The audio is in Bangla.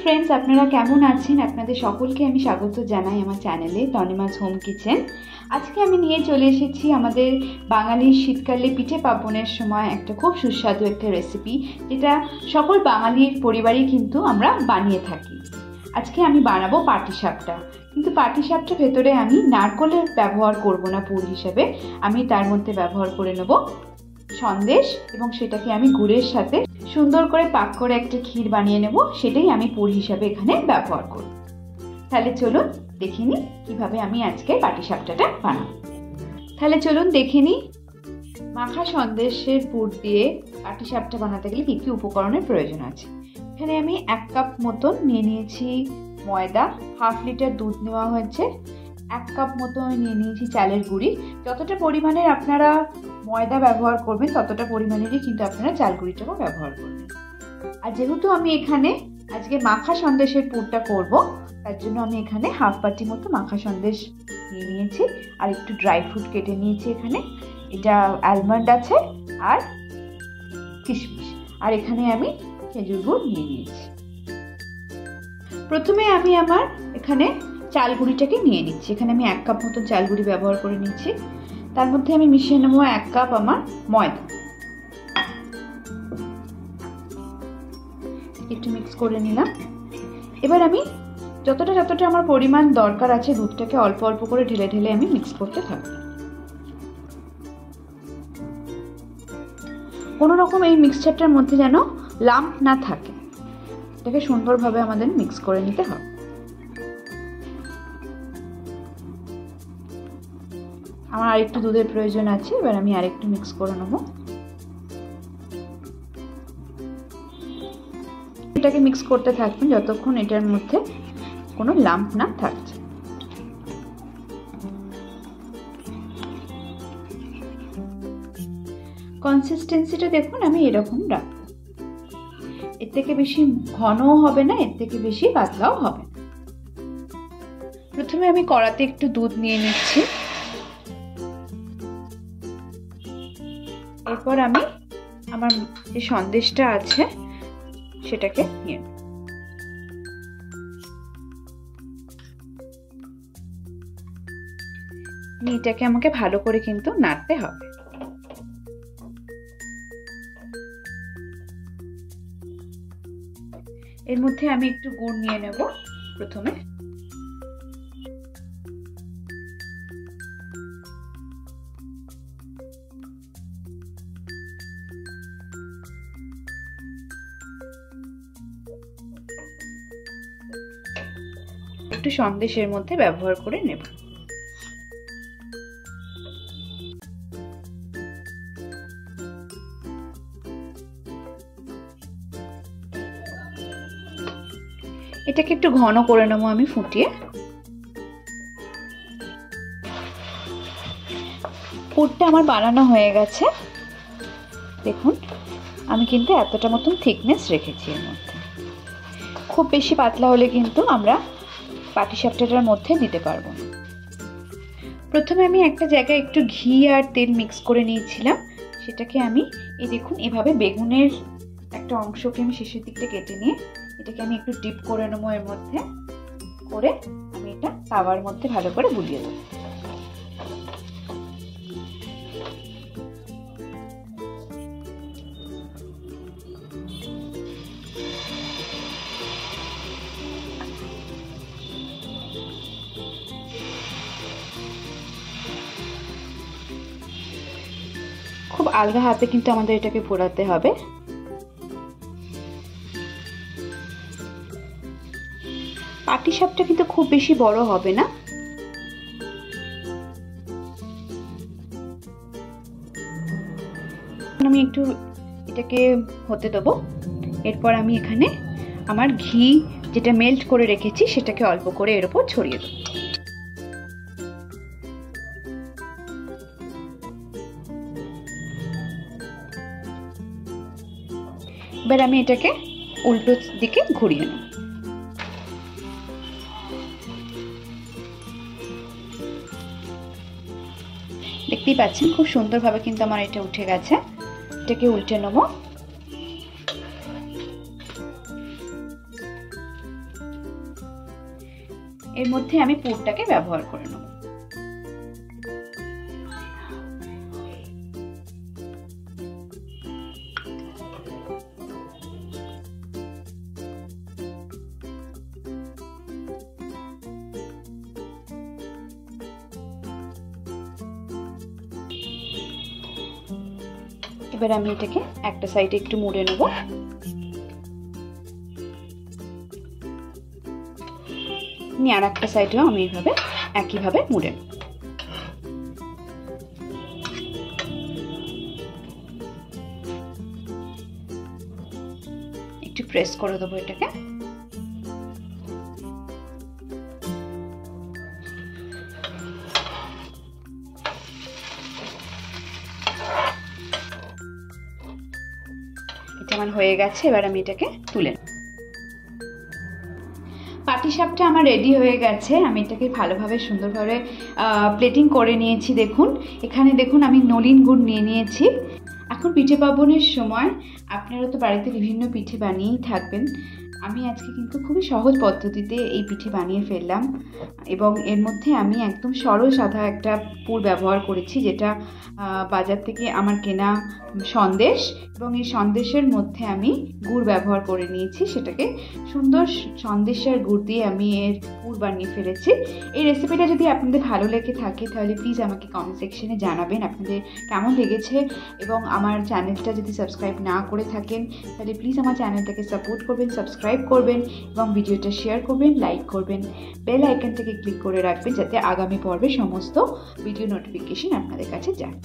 फ्रेंड्स আপনারা কেমন আছেন আপনাদের সকলকে আমি স্বাগত জানাই আমার চ্যানেলে তনিমাস হোম কিচেন। আজকে আমি নিয়ে চলে এসেছি আমাদের বাঙালির শীতকালে পিঠে পার্বণের সময় একটা খুব সুস্বাদু একটা রেসিপি, যেটা সকল বাঙালির পরিবারেই কিন্তু আমরা বানিয়ে থাকি। আজকে আমি বানাবো পাটিসাপটা, কিন্তু পাটিসাপটার ভেতরে আমি নারকেলের ব্যবহার করব না পুর হিসেবে, আমি তার মধ্যে ব্যবহার করে নেব সন্দেশ এবং সেটাকে আমি গুড়ের সাথে সুন্দর করে পাক করে একটা ক্ষীর বানিয়ে নেব, সেটাই আমি পুর হিসাবে এখানে ব্যবহার করব। তাহলে চলুন দেখে নিই কিভাবে আমি আজকে পাটিসাপটাটা বানাবো। তাহলে চলুন দেখে নিই মাখা সন্দেশের পুর দিয়ে পাটিসাপটা বানাতে গেলে কী কী উপকরণের প্রয়োজন আছে। এখানে আমি 1 কাপ মতন নিয়ে নিয়েছি ময়দা, 1/2 লিটার দুধ নেওয়া হয়েছে, 1 কাপ মতো নিয়ে নিয়েছি চালের গুঁড়ি। যতটা পরিমাণের আপনারা ময়দা ব্যবহার করবেন ততটা পরিমাণেরই কিন্তু আপনারা চাল গুঁড়িটাও ব্যবহার করবেন। আর যেহেতু আমি এখানে আজকে মাখা সন্দেশের পুরটা করব, তার জন্য আমি এখানে 1/2 বাটি মতো মাখা সন্দেশ নিয়ে নিয়েছি, আর একটু ড্রাই ফ্রুট কেটে নিয়েছি এখানে, এটা আলমন্ড আছে আর কিশমিশ, আর এখানে আমি খেজুর গুড় নিয়ে নিয়েছি। প্রথমে আমি আমার এখানে চাল গুঁড়িটাকে নিয়ে নিচ্ছি। এখানে আমি 1 কাপ মতো চাল গুঁড়ি ব্যবহার করে নিচ্ছি। তার মধ্যে আমি মিশিয়ে নেব 1 কাপ আমার ময়দা, একটু মিক্স করে নিলাম। এবার আমি যতটা আমার পরিমাণ দরকার আছে দুধটাকে অল্প অল্প করে ঢেলে ঢেলে আমি মিক্স করতে থাকবো। কোনো রকম এই মিক্সচারটার মধ্যে যেন লাম্প না থাকে, এটাকে সুন্দরভাবে আমাদের মিক্স করে নিতে হবে। আমার আরেকটু দুধের প্রয়োজন আছে, এবার আমি আরেকটু মিক্স করে নেব। এটাকে মিক্স করতে থাকবেন যতক্ষণ এটার মধ্যে কোনো লাম্প না থাকছে। কনসিস্টেন্সিটা দেখুন আমি এরকম রাখবো, এর থেকে বেশি ঘনও হবে না, এর থেকে বেশি পাতলাও হবে না। প্রথমে আমি কড়াতে একটু দুধ নিয়ে নিচ্ছি, এরপর আমি আমার যে সন্দেশটা আছে সেটাকে নিয়ে নেব। এটাকে আমাকে ভালো করে কিন্তু নাড়তে হবে। এর মধ্যে আমি একটু গুড় নিয়ে নেব প্রথমে। একটু সন্দেশের মধ্যে ব্যবহার করে নেব। এটাকে একটু ঘন করে নেবো আমি ফুটিয়ে। পুরটা আমার বানানো হয়ে গেছে, দেখুন আমি কিন্তু এতটা মতন থিকনেস রেখেছি। এর মধ্যে খুব বেশি পাতলা হলে কিন্তু আমরা পাটিসাপটাটার মধ্যে দিতে পারবো না। প্রথমে আমি একটা জায়গায় একটু ঘি আর তেল মিক্স করে নিয়েছিলাম, সেটাকে আমি এই দেখুন এভাবে বেগুনের একটা অংশকে আমি শেষের দিকটা কেটে নিয়ে এটাকে আমি একটু ডিপ করে নেবো। এর মধ্যে করে আমি এটা তাওয়ার মধ্যে ভালো করে বুলিয়ে দেবো। খুব আলগা হাতে কিন্তু আমাদের এটাকে ফোড়াতে হবে। পাটিসাপটা কিন্তু খুব বেশি বড় হবে না, আমি একটু এটাকে হতে দেবো। এরপর আমি এখানে আমার ঘি যেটা মেল্ট করে রেখেছি সেটাকে অল্প করে এর উপর ছড়িয়ে দেবো। এবার আমি এটাকে উল্টো দিকে ঘুরিয়ে নেব। দেখতেই পাচ্ছেন খুব সুন্দরভাবে কিন্তু আমার এটা উঠে গেছে। এটাকে উল্টে নেব। এর মধ্যে আমি পুরটাকে ব্যবহার করে নেব। এবার আমি এটাকে একটা সাইডে একটু মুড়ে নেব। নিয়ে আর একটা সাইডেও আমি এইভাবে একইভাবে মুড়ে নেব। একটু প্রেস করে দেবো এটাকে। এটা আমার হয়ে গেছে, এবার আমি এটাকে তুলে নেব। পাটিসাপটা আমার রেডি হয়ে গেছে। আমি এটাকে ভালোভাবে সুন্দরভাবে প্লেটিং করে নিয়েছি। দেখুন এখানে দেখুন আমি নলেন গুড় নিয়ে নিয়েছি। এখন পিঠে পার্বণের সময় আপনারা তো বাড়িতে বিভিন্ন পিঠে বানিয়েই থাকবেন। আমি আজকে কিন্তু খুবই সহজ পদ্ধতিতে এই পিঠে বানিয়ে ফেললাম এবং এর মধ্যে আমি একদম সরল সাদা একটা পুর ব্যবহার করেছি, যেটা বাজার থেকে আমার কেনা সন্দেশ, এবং এই সন্দেশের মধ্যে আমি গুড় ব্যবহার করে নিয়েছি। সেটাকে সুন্দর সন্দেশের গুড় দিয়ে আমি এর পুর বানিয়ে ফেলেছি। এই রেসিপিটা যদি আপনাদের ভালো লেগে থাকে তাহলে প্লিজ আমাকে কমেন্ট সেকশনে জানাবেন আপনাদের কেমন লেগেছে, এবং আমার চ্যানেলটা যদি সাবস্ক্রাইব না করে থাকেন তাহলে প্লিজ আমার চ্যানেলটাকে সাপোর্ট করবেন, সাবস্ক্রাইব করবেন এবং ভিডিওটা শেয়ার করবেন, লাইক করবেন, বেল আইকনটাকে ক্লিক করে রাখবেন যাতে আগামী পর্বে সমস্ত ভিডিও নোটিফিকেশন আপনাদের কাছে যায়।